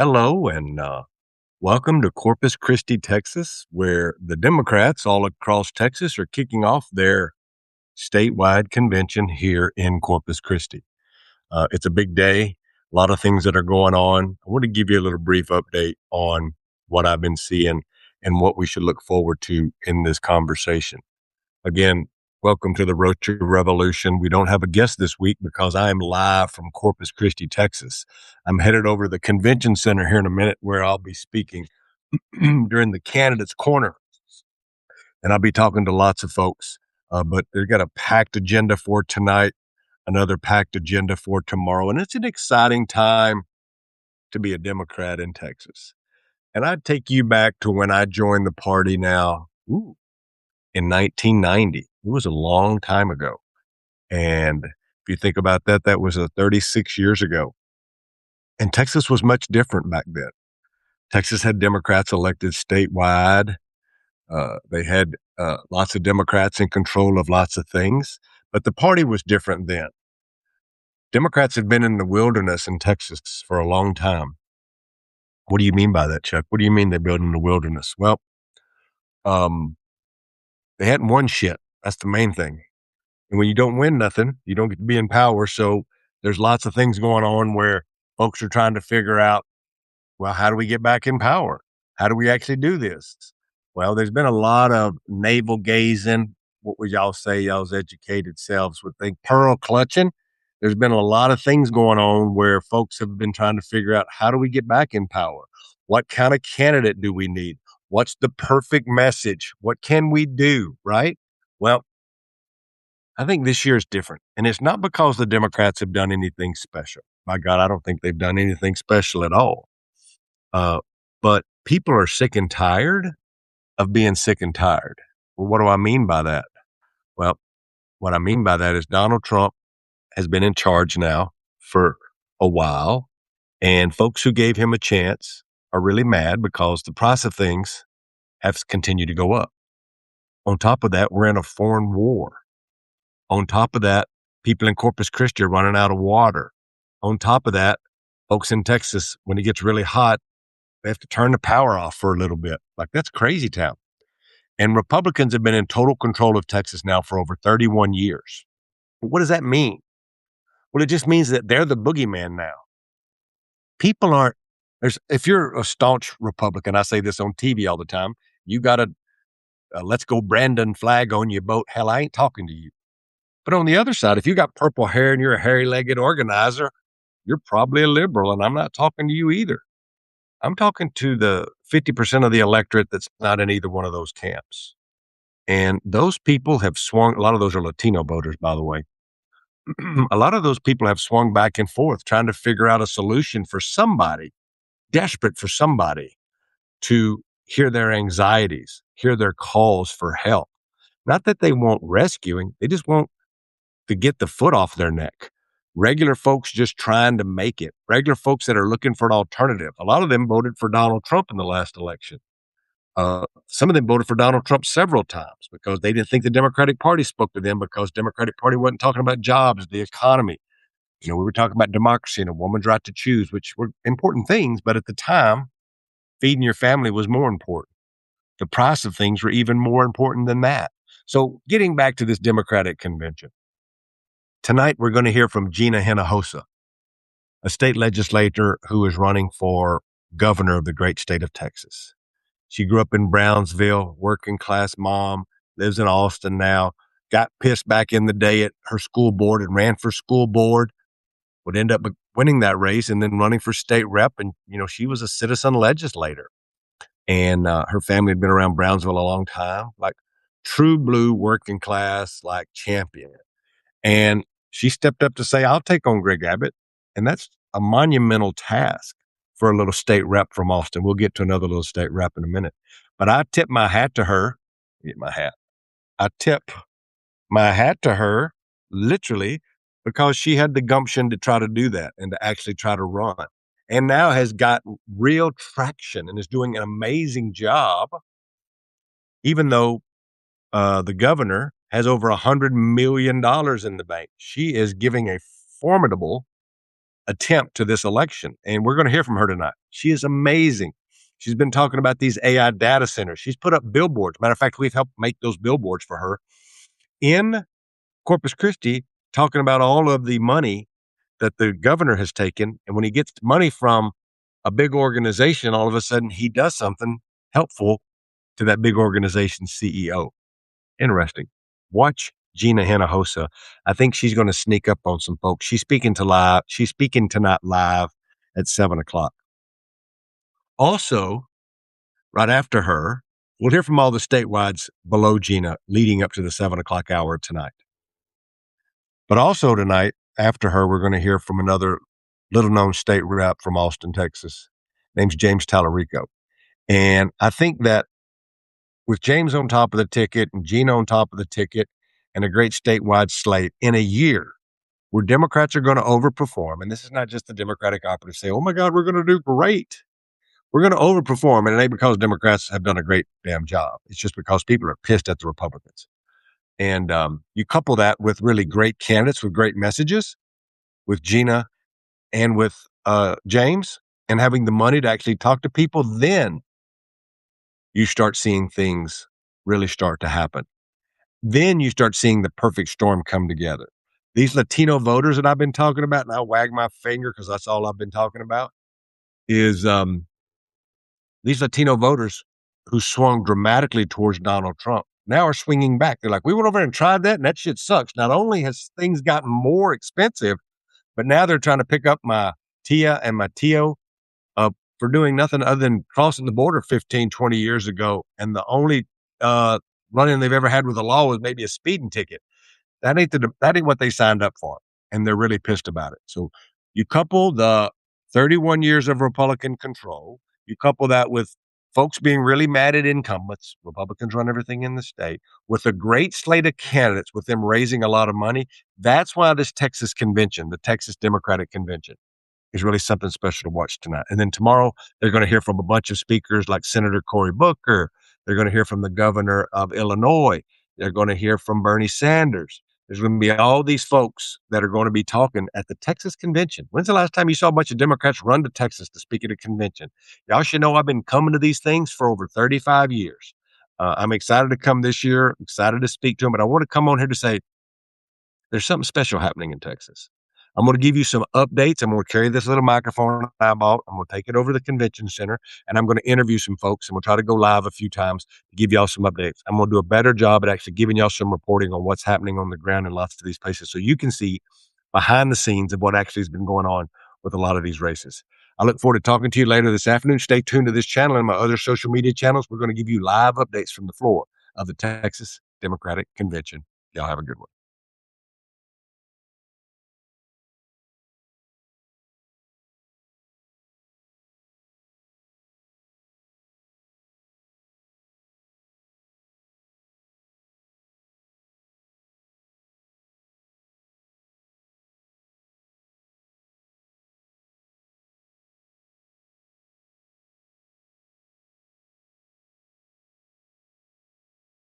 Hello and welcome to Corpus Christi, Texas, where the Democrats all across Texas are kicking off their statewide convention here in Corpus Christi. It's a big day, a lot of things that are going on. I want to give you a little brief update on what I've been seeing and what we should look forward to in this conversation. Again, welcome to the Rocha Revolution. We don't have a guest this week because I am live from Corpus Christi, Texas. I'm headed over to the convention center here in a minute where I'll be speaking during the candidates corner, and I'll be talking to lots of folks. But they've got a packed agenda for tonight, another packed agenda for tomorrow, and it's an exciting time to be a Democrat in Texas. And I'd take you back to when I joined the party in 1990. It was a long time ago. And if you think about that, that was 36 years ago. And Texas was much different back then. Texas had Democrats elected statewide. They had lots of Democrats in control of lots of things, but the party was different then. Democrats had been in the wilderness in Texas for a long time. What do you mean by that, Chuck? What do you mean they're building the wilderness? Well, they hadn't won shit. That's the main thing. And when you don't win nothing, you don't get to be in power. So there's lots of things going on where folks are trying to figure out, well, how do we get back in power? How do we actually do this? Well, there's been a lot of navel gazing. What would y'all say? Y'all's educated selves would think pearl clutching. There's been a lot of things going on where folks have been trying to figure out, how do we get back in power? What kind of candidate do we need? What's the perfect message? What can we do? Right? Well, I think this year is different. And it's not because the Democrats have done anything special. My God, I don't think they've done anything special at all. But people are sick and tired of being sick and tired. Well, what do I mean by that? Well, what I mean by that is Donald Trump has been in charge now for a while, and folks who gave him a chance are really mad because the price of things has continued to go up. On top of that, we're in a foreign war. On top of that, people in Corpus Christi are running out of water. On top of that, folks in Texas, when it gets really hot, they have to turn the power off for a little bit. Like, that's crazy town. And Republicans have been in total control of Texas now for over 31 years. What does that mean? Well, it just means that they're the boogeyman now. People aren't, if you're a staunch Republican, I say this on TV all the time, you got a let's go Brandon flag on your boat. Hell, I ain't talking to you. But on the other side, if you got purple hair and you're a hairy-legged organizer, you're probably a liberal, and I'm not talking to you either. I'm talking to the 50% of the electorate that's not in either one of those camps. And those people have swung, a lot of those are Latino voters, by the way. A lot of those people have swung back and forth trying to figure out a solution for somebody, desperate for somebody to hear their anxieties, hear their calls for help. Not that they want rescuing, they just want to get the foot off their neck. Regular folks just trying to make it. Regular folks that are looking for an alternative. A lot of them voted for Donald Trump in the last election. Some of them voted for Donald Trump several times because they didn't think the Democratic Party spoke to them, because Democratic Party wasn't talking about jobs, the economy. We were talking about democracy and a woman's right to choose, which were important things. But at the time, feeding your family was more important. The price of things were even more important than that. So getting back to this Democratic convention, tonight we're going to hear from Gina Hinojosa, a state legislator who is running for governor of the great state of Texas. She grew up in Brownsville, working class mom, lives in Austin now, got pissed back in the day at her school board and ran for school board, would end up winning that race and then running for state rep. And, she was a citizen legislator. And her family had been around Brownsville a long time, like true blue working class, like champion. And she stepped up to say, I'll take on Greg Abbott. And that's a monumental task for a little state rep from Austin. We'll get to another little state rep in a minute. But I tip my hat to her. Get my hat. I tip my hat to her, literally, because she had the gumption to try to do that and to actually try to run. And now has got real traction and is doing an amazing job, even though the governor has over $100 million in the bank. She is giving a formidable attempt to this election. And we're going to hear from her tonight. She is amazing. She's been talking about these AI data centers. She's put up billboards. Matter of fact, we've helped make those billboards for her in Corpus Christi, talking about all of the money that the governor has taken. And when he gets money from a big organization, all of a sudden he does something helpful to that big organization's CEO. Interesting. Watch Gina Hinojosa. I think she's going to sneak up on some folks. She's speaking tonight live at 7 o'clock. Also, right after her, we'll hear from all the statewides below Gina leading up to the 7 o'clock hour tonight. But also tonight, after her, we're going to hear from another little known state rep from Austin, Texas. Name's James Tallarico. And I think that with James on top of the ticket and Gina on top of the ticket and a great statewide slate in a year where Democrats are going to overperform, and this is not just the Democratic operatives say, oh my God, we're going to do great. We're going to overperform. And it ain't because Democrats have done a great damn job. It's just because people are pissed at the Republicans. And you couple that with really great candidates with great messages, with Gina and with James, and having the money to actually talk to people, then you start seeing things really start to happen. Then you start seeing the perfect storm come together. These Latino voters that I've been talking about, and I'll wag my finger because that's all I've been talking about, is these Latino voters who swung dramatically towards Donald Trump now are swinging back. They're like, we went over and tried that, and that shit sucks. Not only has things gotten more expensive, but now they're trying to pick up my tia and my tio for doing nothing other than crossing the border 15, 20 years ago. And the only running they've ever had with the law was maybe a speeding ticket. That ain't what they signed up for. And they're really pissed about it. So you couple the 31 years of Republican control, you couple that with folks being really mad at incumbents, Republicans run everything in the state, with a great slate of candidates, with them raising a lot of money. That's why this Texas convention, the Texas Democratic Convention, is really something special to watch tonight. And then tomorrow, they're going to hear from a bunch of speakers like Senator Cory Booker. They're going to hear from the governor of Illinois. They're going to hear from Bernie Sanders. There's going to be all these folks that are going to be talking at the Texas convention. When's the last time you saw a bunch of Democrats run to Texas to speak at a convention? Y'all should know I've been coming to these things for over 35 years. I'm excited to come this year, excited to speak to them, but I want to come on here to say there's something special happening in Texas. I'm going to give you some updates. I'm going to carry this little microphone I bought. I'm going to take it over to the convention center, and I'm going to interview some folks, and we'll try to go live a few times to give y'all some updates. I'm going to do a better job at actually giving y'all some reporting on what's happening on the ground in lots of these places so you can see behind the scenes of what actually has been going on with a lot of these races. I look forward to talking to you later this afternoon. Stay tuned to this channel and my other social media channels. We're going to give you live updates from the floor of the Texas Democratic Convention. Y'all have a good one.